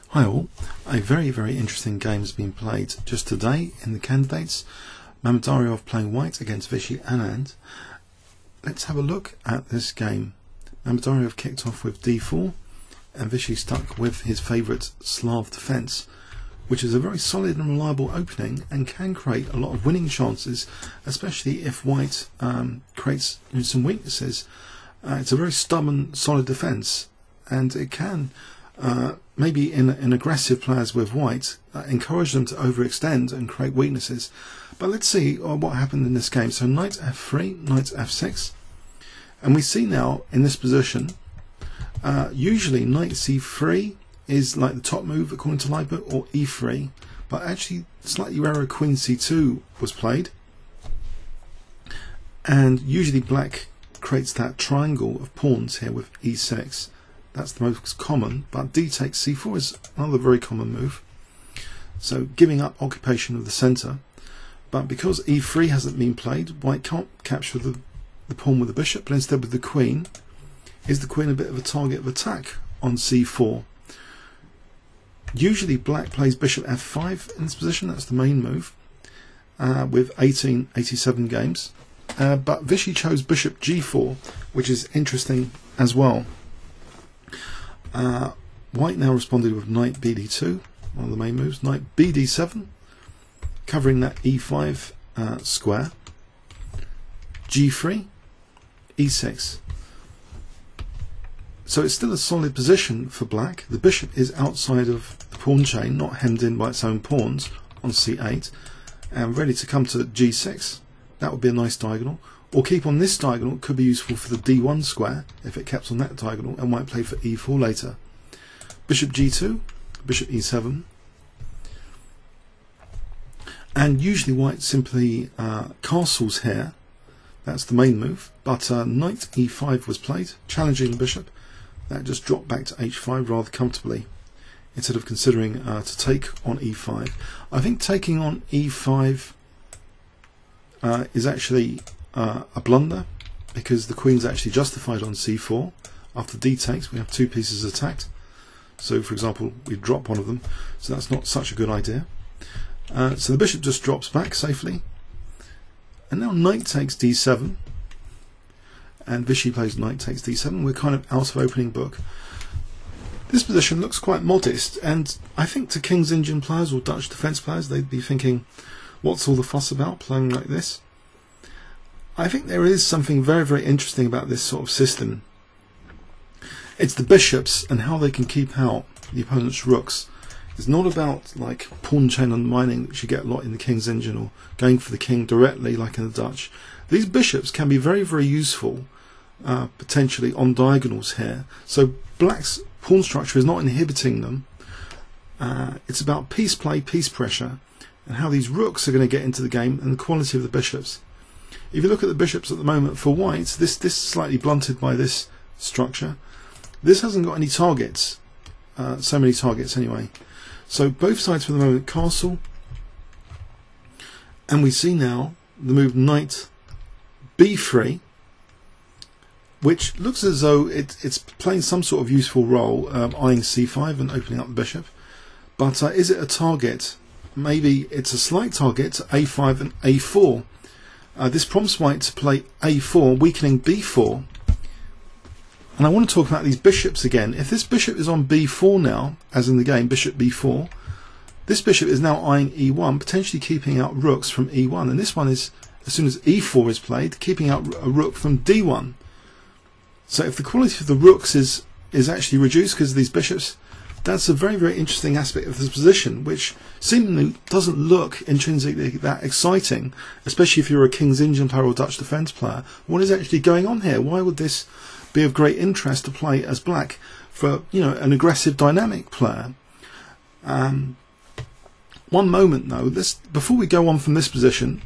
Hi all, a very interesting game has been played just today in the candidates. Mamedyarov playing white against Vishy Anand. Let's have a look at this game. Mamedyarov kicked off with d4 and Vishy stuck with his favourite Slav defence, which is a very solid and reliable opening and can create a lot of winning chances, especially if white creates some weaknesses. It's a very stubborn, solid defence, and it can maybe in aggressive players with white encourage them to overextend and create weaknesses. But let's see what happened in this game. So knight f3, knight f6, and we see now in this position usually knight c3 is like the top move according to Lightbook, or e3, but actually slightly rarer queen c2 was played, and usually black creates that triangle of pawns here with e6. That's the most common, but d takes c4 is another very common move, so giving up occupation of the centre. But because e3 hasn't been played, white can't capture the pawn with the bishop, but instead with the queen. Is the queen a bit of a target of attack on c4? Usually black plays bishop f5 in this position, that's the main move, with 1887 games. But Vishy chose bishop g4, which is interesting as well. White now responded with knight bd2, one of the main moves, knight bd7, covering that e5 square, g3, e6. So it's still a solid position for black. The bishop is outside of the pawn chain, not hemmed in by its own pawns on c8, and ready to come to g6. That would be a nice diagonal. Or keep on this diagonal, could be useful for the d1 square if it kept on that diagonal, and might play for e4 later. Bishop g2, bishop e7, and usually white simply castles here. That's the main move, but knight e5 was played, challenging the bishop. That just dropped back to h5 rather comfortably, instead of considering to take on e5. I think taking on e5 is actually a blunder, because the queen's actually justified on c4. After d takes, we have two pieces attacked. So for example, we drop one of them, so that's not such a good idea. So the bishop just drops back safely, and now knight takes d7, and Vishy plays knight takes d7. We're kind of out of opening book. This position looks quite modest, and I think to King's Indian players or Dutch defence players, they'd be thinking, what's all the fuss about playing like this? I think there is something very interesting about this sort of system. It's the bishops and how they can keep out the opponent's rooks. It's not about like pawn chain undermining, which you get a lot in the King's Indian, or going for the king directly like in the Dutch. These bishops can be very useful potentially on diagonals here. So black's pawn structure is not inhibiting them. It's about piece play, piece pressure, and how these rooks are going to get into the game, and the quality of the bishops. If you look at the bishops at the moment for white, this is slightly blunted by this structure. This hasn't got any targets, so many targets anyway. So both sides for the moment castle, and we see now the move knight b3, which looks as though it's playing some sort of useful role, eyeing c5 and opening up the bishop. But is it a target? Maybe it's a slight target to a5 and a4. This prompts white to play a4, weakening b4. And I want to talk about these bishops again. If this bishop is on b4 now, as in the game, bishop b4, this bishop is now eyeing e1, potentially keeping out rooks from e1. And this one is, as soon as e4 is played, keeping out a rook from d1. So if the quality of the rooks is actually reduced because of these bishops, that's a very interesting aspect of this position, which seemingly doesn't look intrinsically that exciting, especially if you're a King's Indian player or Dutch defence player. What is actually going on here? Why would this be of great interest to play as black for, you know, an aggressive dynamic player? One moment though, before we go on from this position,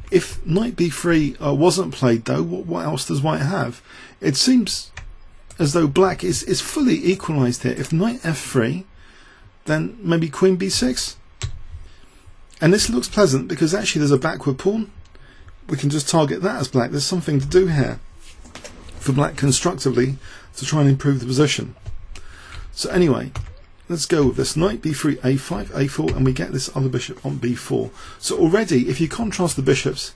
if knight b3 wasn't played though, what else does white have? It seems as though black is fully equalised here. If knight f3, then maybe queen b6. And this looks pleasant because actually there's a backward pawn. We can just target that as black. There's something to do here for black constructively to try and improve the position. So anyway, let's go with this. Knight b3, a5, a4, and we get this other bishop on b4. So already, if you contrast the bishops,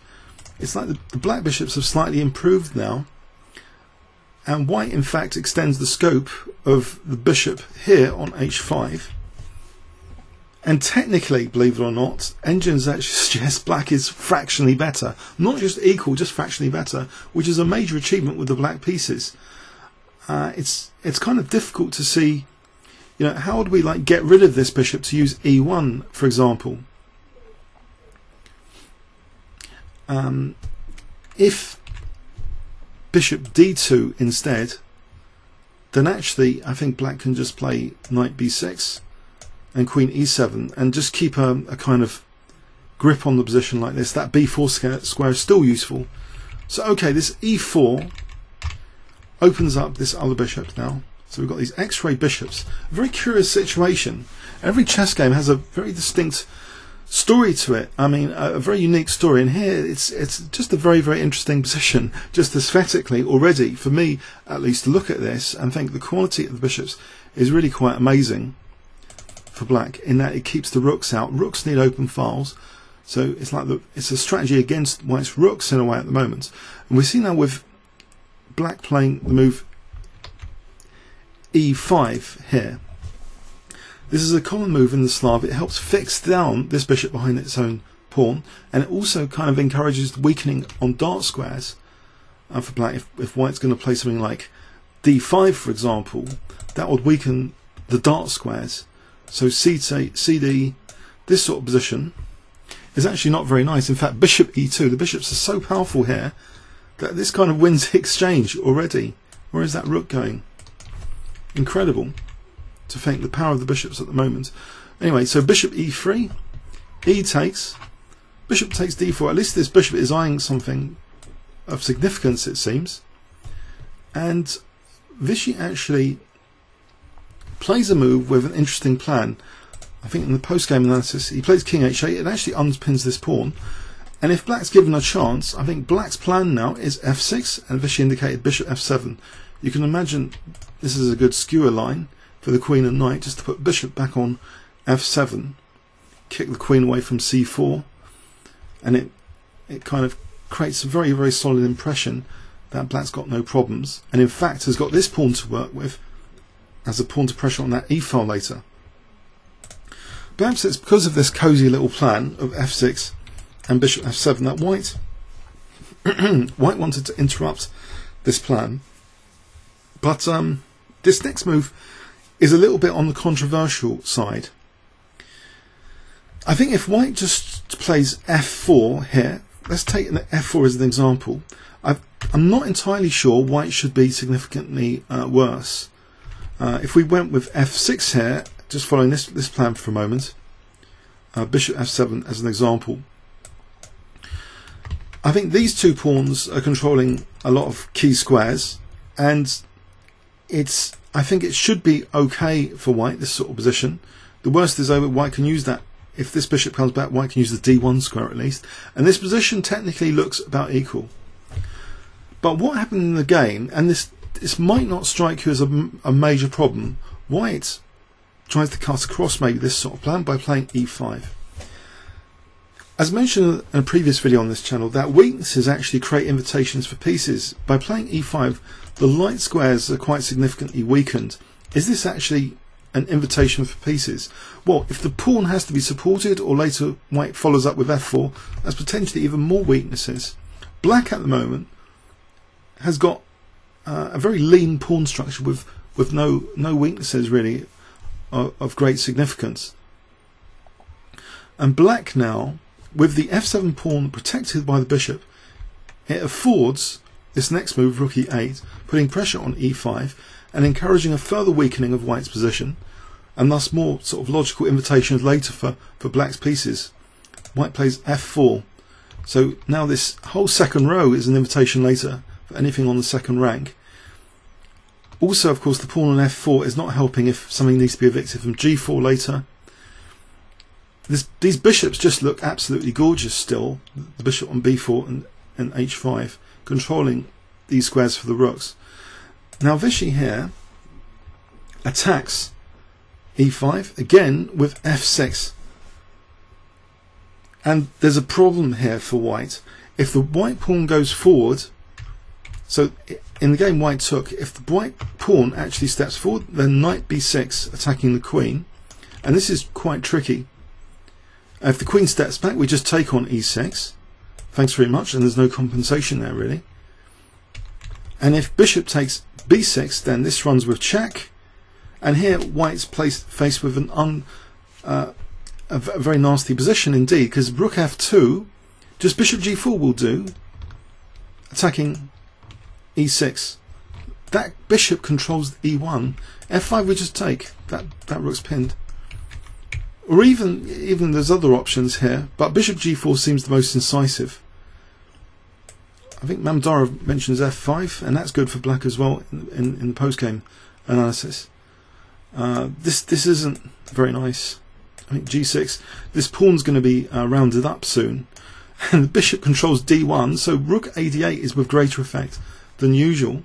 it's like the black bishops have slightly improved now, and white in fact extends the scope of the bishop here on h5. And technically, believe it or not, engines actually suggest black is fractionally better. Not just equal, just fractionally better, which is a major achievement with the black pieces. It's kind of difficult to see, you know, how would we like get rid of this bishop to use e1, for example? If bishop d2 instead, then actually I think black can just play knight b6 and queen e7 and just keep a kind of grip on the position like this. That b4 square is still useful. So okay, this e4 opens up this other bishop now. So we've got these x-ray bishops. A very curious situation. Every chess game has a very distinct story to it. I mean, a very unique story. And here it's just a very, very interesting position, just aesthetically already, for me at least, to look at this and think the quality of the bishops is really quite amazing for black, in that it keeps the rooks out. Rooks need open files, so it's like it's a strategy against white's rooks in a way at the moment. And we see now with black playing the move e5 here. This is a common move in the Slav. It helps fix down this bishop behind its own pawn, and it also kind of encourages the weakening on dart squares for black. If white's going to play something like d5, for example, that would weaken the dart squares. So CD, this sort of position, is actually not very nice. In fact, bishop e2, the bishops are so powerful here that this kind of wins the exchange already. Where is that rook going? Incredible to think the power of the bishops at the moment. Anyway, so bishop e3, e takes, bishop takes d4. At least this bishop is eyeing something of significance, it seems. And Vishy actually plays a move with an interesting plan. I think in the post-game analysis he plays king h8. It actually underpins this pawn, and if black's given a chance, I think black's plan now is f6, and Vishy indicated bishop f7. You can imagine this is a good skewer line for the queen and knight, just to put bishop back on f7, kick the queen away from c4, and it kind of creates a very, very solid impression that black's got no problems, and in fact has got this pawn to work with as a pawn to pressure on that e-file later. Perhaps it's because of this cosy little plan of f6 and bishop f7 that white wanted to interrupt this plan. But this next move is a little bit on the controversial side. I think if white just plays f4 here, let's take f4 as an example. I'm not entirely sure white should be significantly worse. If we went with f6 here, just following this plan for a moment, bishop f7 as an example, I think these two pawns are controlling a lot of key squares, and I think it should be okay for white, this sort of position. The worst is over. White can use that. If this bishop comes back, white can use the d1 square at least, and this position technically looks about equal. But what happened in the game, and this might not strike you as a major problem, white tries to cut across maybe this sort of plan by playing e5. As mentioned in a previous video on this channel, that weaknesses actually create invitations for pieces. By playing e5, the light squares are quite significantly weakened. Is this actually an invitation for pieces? Well, if the pawn has to be supported, or later white follows up with f4, that's potentially even more weaknesses. Black at the moment has got a very lean pawn structure with no weaknesses really of great significance. And black now, with the f7 pawn protected by the bishop, it affords this next move, rook e8, putting pressure on e5 and encouraging a further weakening of white's position, and thus more sort of logical invitations later for black's pieces. White plays f4, so now this whole second row is an invitation later for anything on the second rank. Also, of course, the pawn on f4 is not helping if something needs to be evicted from g4 later. These bishops just look absolutely gorgeous still, the bishop on b4 and h5, controlling these squares for the rooks. Now Vishy here attacks e5, again with f6. And there's a problem here for white. If the white pawn goes forward, so in the game white took, if the white pawn actually steps forward, then knight b6 attacking the queen, and this is quite tricky. If the queen steps back, we just take on e6. Thanks very much, and there's no compensation there really. And if bishop takes b6, then this runs with check, and here white's faced with a very nasty position indeed, because rook f2, just bishop g4 will do, attacking e6. That bishop controls e1. f5 we just take. That rook's pinned. Or even there's other options here, but bishop g4 seems the most incisive. I think Mamedyarov mentions f5, and that's good for black as well in the post-game analysis. This isn't very nice. I think g6, this pawn's going to be rounded up soon, and the bishop controls d1, so rook ad8 is with greater effect than usual.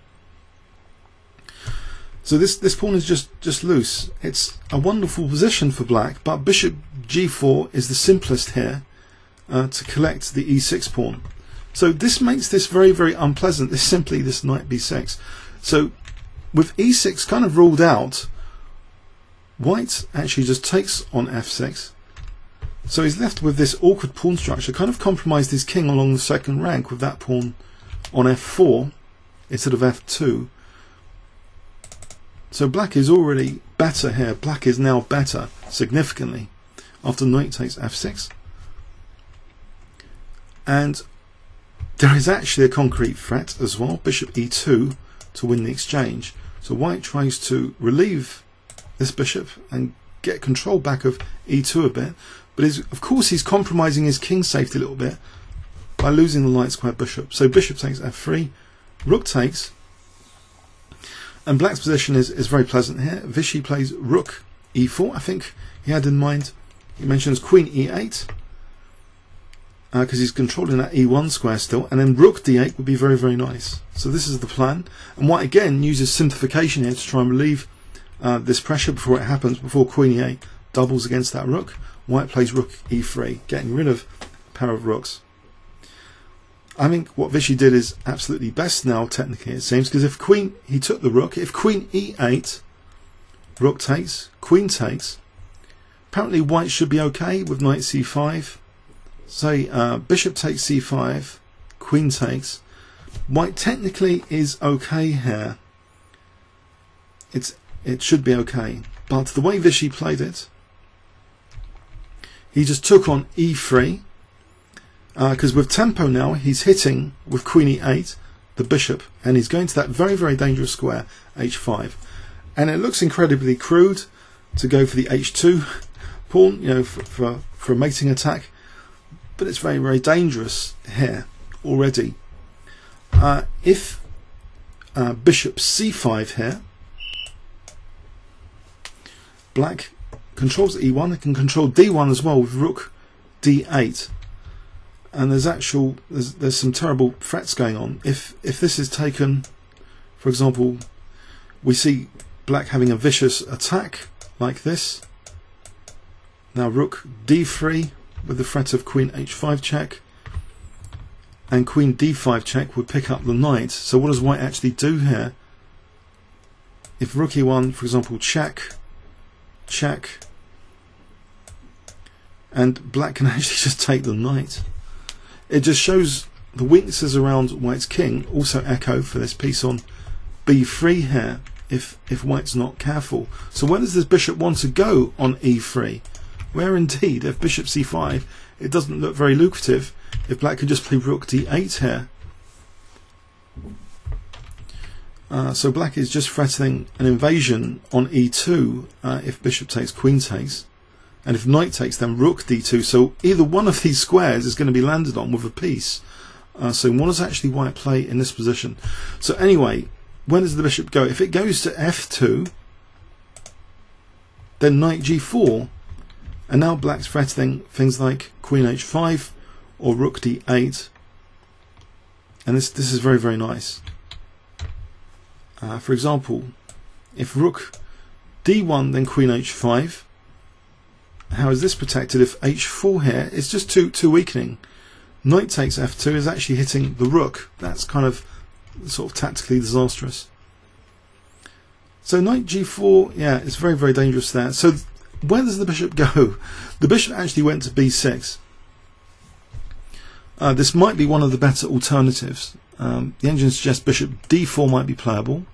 So this pawn is just loose. It's a wonderful position for black, but bishop g4 is the simplest here to collect the e6 pawn. So this makes this very, very unpleasant. This simply this knight b6. So with e6 kind of ruled out, white actually just takes on f6. So he's left with this awkward pawn structure, kind of compromised his king along the second rank with that pawn on f4 instead of f2. So black is already better here. Black is now better significantly after knight takes f6. And there is actually a concrete threat as well, bishop e2 to win the exchange. So white tries to relieve this bishop and get control back of e2 a bit, but of course he's compromising his king safety a little bit by losing the light square bishop. So bishop takes f3, rook takes, and black's position is very pleasant here. Vishy plays rook e4, I think he had in mind. He mentions queen e8 because he's controlling that e1 square still, and then rook d8 would be very, very nice. So this is the plan, and white again uses simplification here to try and relieve this pressure before it happens, before queen e8 doubles against that rook. White plays rook e3, getting rid of a pair of rooks. I think what Vishy did is absolutely best now, technically it seems, because if he took the rook, if queen e8, rook takes, queen takes, apparently white should be okay with knight c5. Say bishop takes c5, queen takes, white technically is okay here. It should be okay, but the way Vishy played it, he just took on e3, because with tempo now he's hitting with queen e8 the bishop, and he's going to that very, very dangerous square h5, and it looks incredibly crude to go for the h2 pawn, you know, for a mating attack, but it's very, very dangerous here already. If bishop c5 here, black controls e1, it can control d1 as well with rook d8, and there's some terrible threats going on. If this is taken, for example, we see black having a vicious attack like this. Now rook d3 with the threat of queen h5 check, and queen d5 check would pick up the knight. So what does white actually do here? If rook e1, for example, check, and black can actually just take the knight. It just shows the weaknesses around white's king. Also echo for this piece on b3 here, if white's not careful. So where does this bishop want to go on e3? Where indeed, if bishop c5, it doesn't look very lucrative if black could just play rook d8 here. So black is just threatening an invasion on e2 if bishop takes, queen takes, and if knight takes, then rook d2. So either one of these squares is going to be landed on with a piece. So what does actually white play in this position? So anyway, where does the bishop go? If it goes to f2, then knight g4, and now black's threatening things like queen h5 or rook d8, and this is very, very nice. For example, if rook d1, then queen h5. How is this protected if h4 here? It's just too weakening. Knight takes f2 is actually hitting the rook. That's kind of sort of tactically disastrous. So knight g4, yeah, it's very, very dangerous there. So where does the bishop go? The bishop actually went to b6. This might be one of the better alternatives. The engine suggests bishop d4 might be playable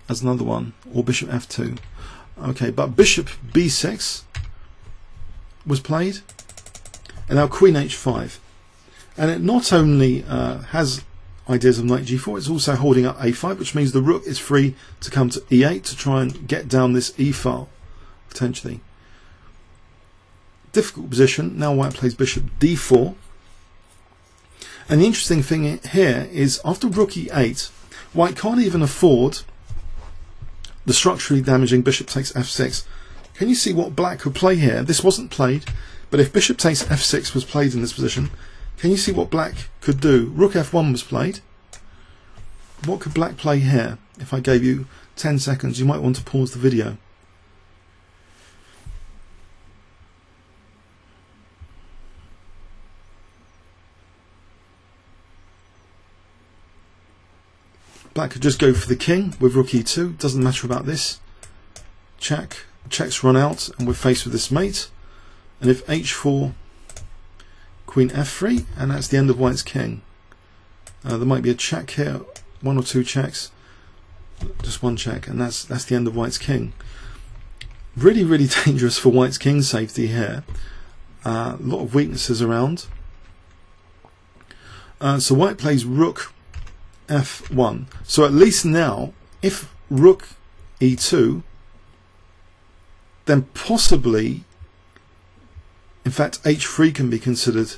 as another one, or bishop f2. Okay, but bishop b6 was played, and now queen h5. And it not only has ideas of knight g4, it's also holding up a5, which means the rook is free to come to e8 to try and get down this e file, potentially. Difficult position. Now white plays bishop d4. And the interesting thing here is after rook e8, white can't even afford the structurally damaging bishop takes f6. Can you see what black could play here? This wasn't played, but if bishop takes f6 was played in this position, can you see what black could do? Rook f1 was played. What could black play here? If I gave you 10 seconds, you might want to pause the video. Black could just go for the king with rook e2. Doesn't matter about this. Check. Checks run out, and we're faced with this mate. And if h4, queen f3, and that's the end of white's king. There might be a check here, one or two checks, just one check, and that's the end of white's king. Really, really dangerous for white's king safety here. A lot of weaknesses around. So white plays rook f1. So at least now, if rook e2, then possibly, in fact, h3 can be considered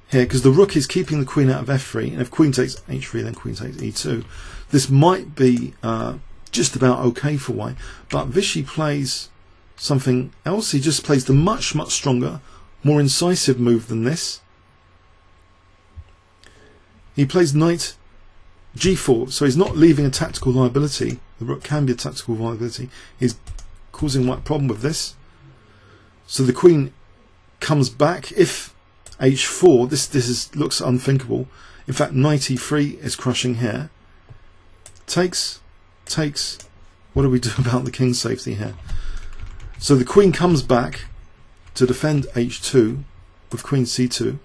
here, because the rook is keeping the queen out of f3, and if queen takes h3, then queen takes e2. This might be just about okay for white, but Vishy plays something else. He just plays the much, much stronger, more incisive move than this. He plays knight g4, so he's not leaving a tactical liability. The rook can be a tactical liability. He's causing white a problem with this. So the queen comes back. If h4, this looks unthinkable. In fact, knight e3 is crushing here. Takes. What do we do about the king's safety here? So the queen comes back to defend h2 with queen c2.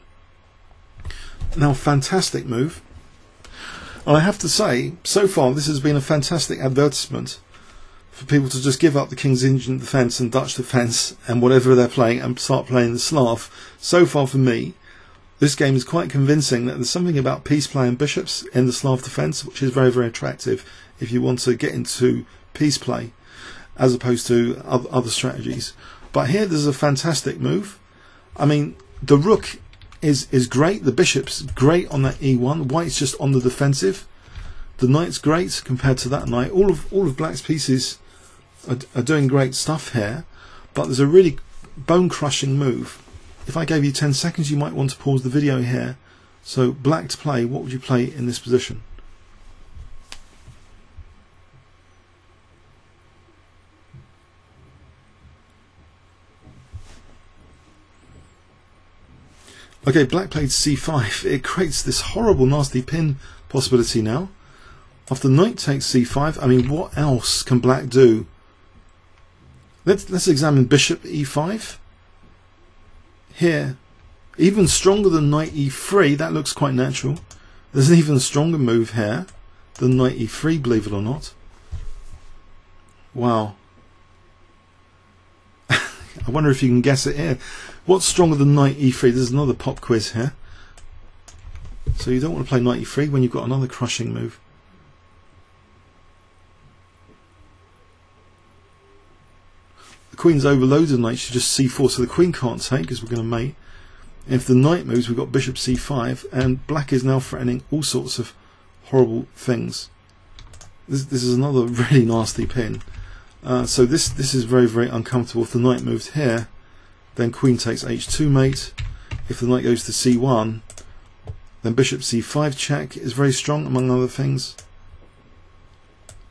Now, fantastic move. And I have to say, so far this has been a fantastic advertisement for people to just give up the King's Indian defence and Dutch defence and whatever they're playing and start playing the Slav. So far for me, this game is quite convincing that there's something about piece play and bishops in the Slav defence which is very, very attractive if you want to get into piece play as opposed to other strategies. But here there's a fantastic move. I mean, the rook is great, the bishop's great on that e1, white's just on the defensive. The knight's great compared to that knight. All of black's pieces are doing great stuff here, but there's a really bone-crushing move. If I gave you 10 seconds, you might want to pause the video here. So black to play, what would you play in this position? Okay, black played c5. It creates this horrible, nasty pin possibility now. After knight takes c5, I mean, what else can black do? Let's examine bishop e5. Here, even stronger than knight e3. That looks quite natural. There's an even stronger move here than knight e3, believe it or not. Wow. I wonder if you can guess it here. What's stronger than knight e3? There's another pop quiz here. So you don't want to play knight e3 when you've got another crushing move. The queen's overloaded knight, should just c4, so the queen can't take because we're going to mate. And if the knight moves, we've got bishop c5, and black is now threatening all sorts of horrible things. This is another really nasty pin. So this is very, very uncomfortable. If the knight moves here, then queen takes h2 mate. If the knight goes to c1, then bishop c5 check is very strong, among other things.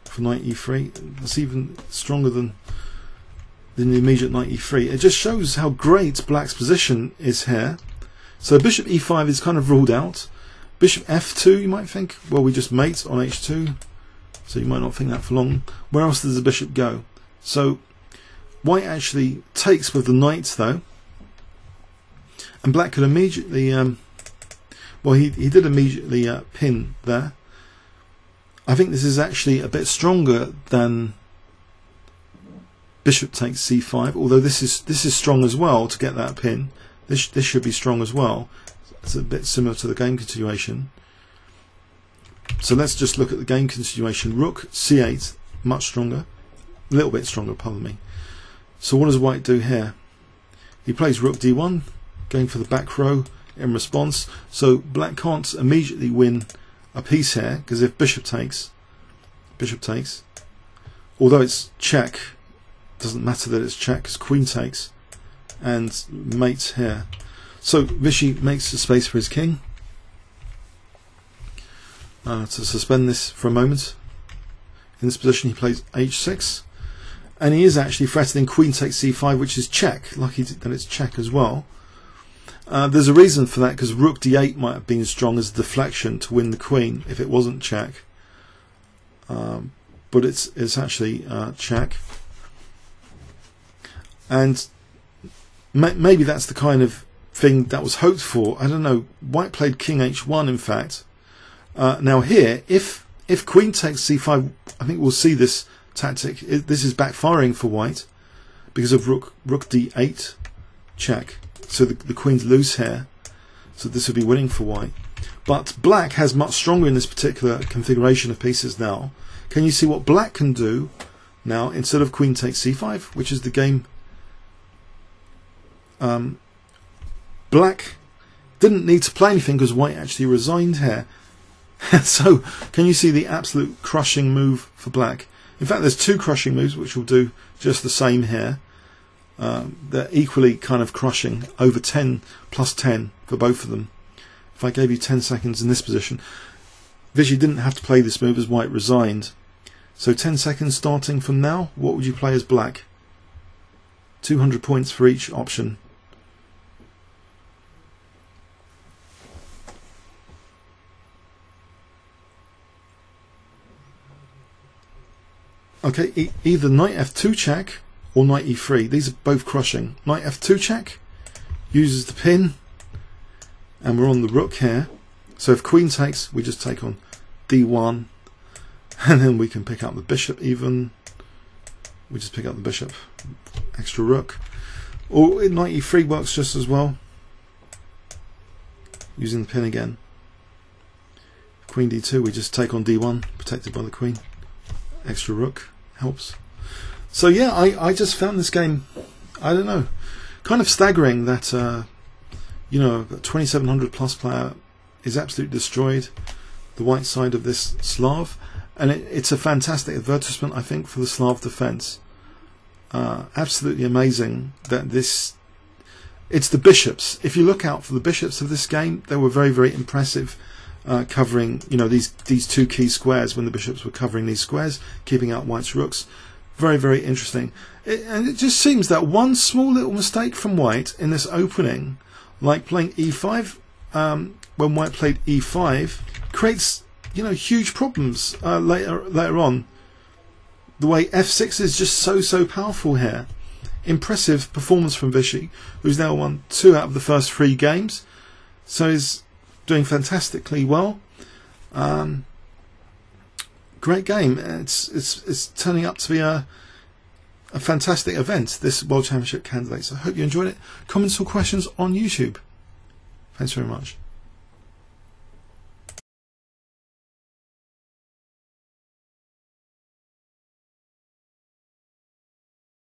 For knight e3, that's even stronger than then the immediate knight e3. It just shows how great black's position is here. So bishop e5 is kind of ruled out. Bishop f2, you might think, well, we just mate on h2, so you might not think that for long. Where else does the bishop go? So white actually takes with the knight though, and black could immediately well, he did immediately pin there. I think this is actually a bit stronger than bishop takes c5, although this is strong as well to get that pin. This should be strong as well. It's a bit similar to the game continuation. So let's just look at the game continuation. Rook c8, much stronger, a little bit stronger, pardon me. So what does white do here? He plays rook d1, going for the back row in response. So black can't immediately win a piece here, because if bishop takes, although it's check, doesn't matter that it's check, because queen takes, and mates here. So Vishy makes a space for his king. To suspend this for a moment, in this position he plays h6, and he is actually threatening queen takes c5, which is check. Lucky that it's check as well. There's a reason for that, because rook d8 might have been as strong as a deflection to win the queen if it wasn't check, but it's actually check. And maybe that's the kind of thing that was hoped for. I don't know. White played king h1, in fact. Now here, if queen takes c5, I think we'll see this tactic. This is backfiring for white because of rook d8 check. So the queen's loose here. So this would be winning for white. But black has much stronger in this particular configuration of pieces now. Can you see what black can do now instead of queen takes c5, which is the game? Black didn't need to play anything because white actually resigned here. So can you see the absolute crushing move for black? In fact, there's two crushing moves which will do just the same here. They're equally kind of crushing, over 10 plus 10 for both of them. If I gave you 10 seconds in this position, Vishy didn't have to play this move as white resigned. So 10 seconds starting from now, what would you play as black? 200 points for each option. Okay, either knight f2 check or knight e3. These are both crushing. Knight f2 check uses the pin, and we're on the rook here. So if queen takes, we just take on d1, and then we can pick up the bishop even. We just pick up the bishop, extra rook. Or knight e3 works just as well, using the pin again. Queen d2, we just take on d1, protected by the queen. Extra rook helps. So yeah, I just found this game, I don't know, kind of staggering that you know, a 2700 plus player is absolutely destroyed the white side of this Slav, and it's a fantastic advertisement, I think, for the Slav defense. Absolutely amazing that it's the bishops. If you look out for the bishops of this game, they were very, very impressive, covering, you know, these two key squares when the bishops were covering these squares, keeping out white's rooks. Very, very interesting. And it just seems that one small little mistake from white in this opening, like playing e5, when white played e5, creates, you know, huge problems later on. The way f6 is just so powerful here. Impressive performance from Vishy, who's now won 2 out of the first 3 games, so he's doing fantastically well. Great game. It's turning up to be a fantastic event, this World Championship candidate. So I hope you enjoyed it. Comments or questions on YouTube. Thanks very much.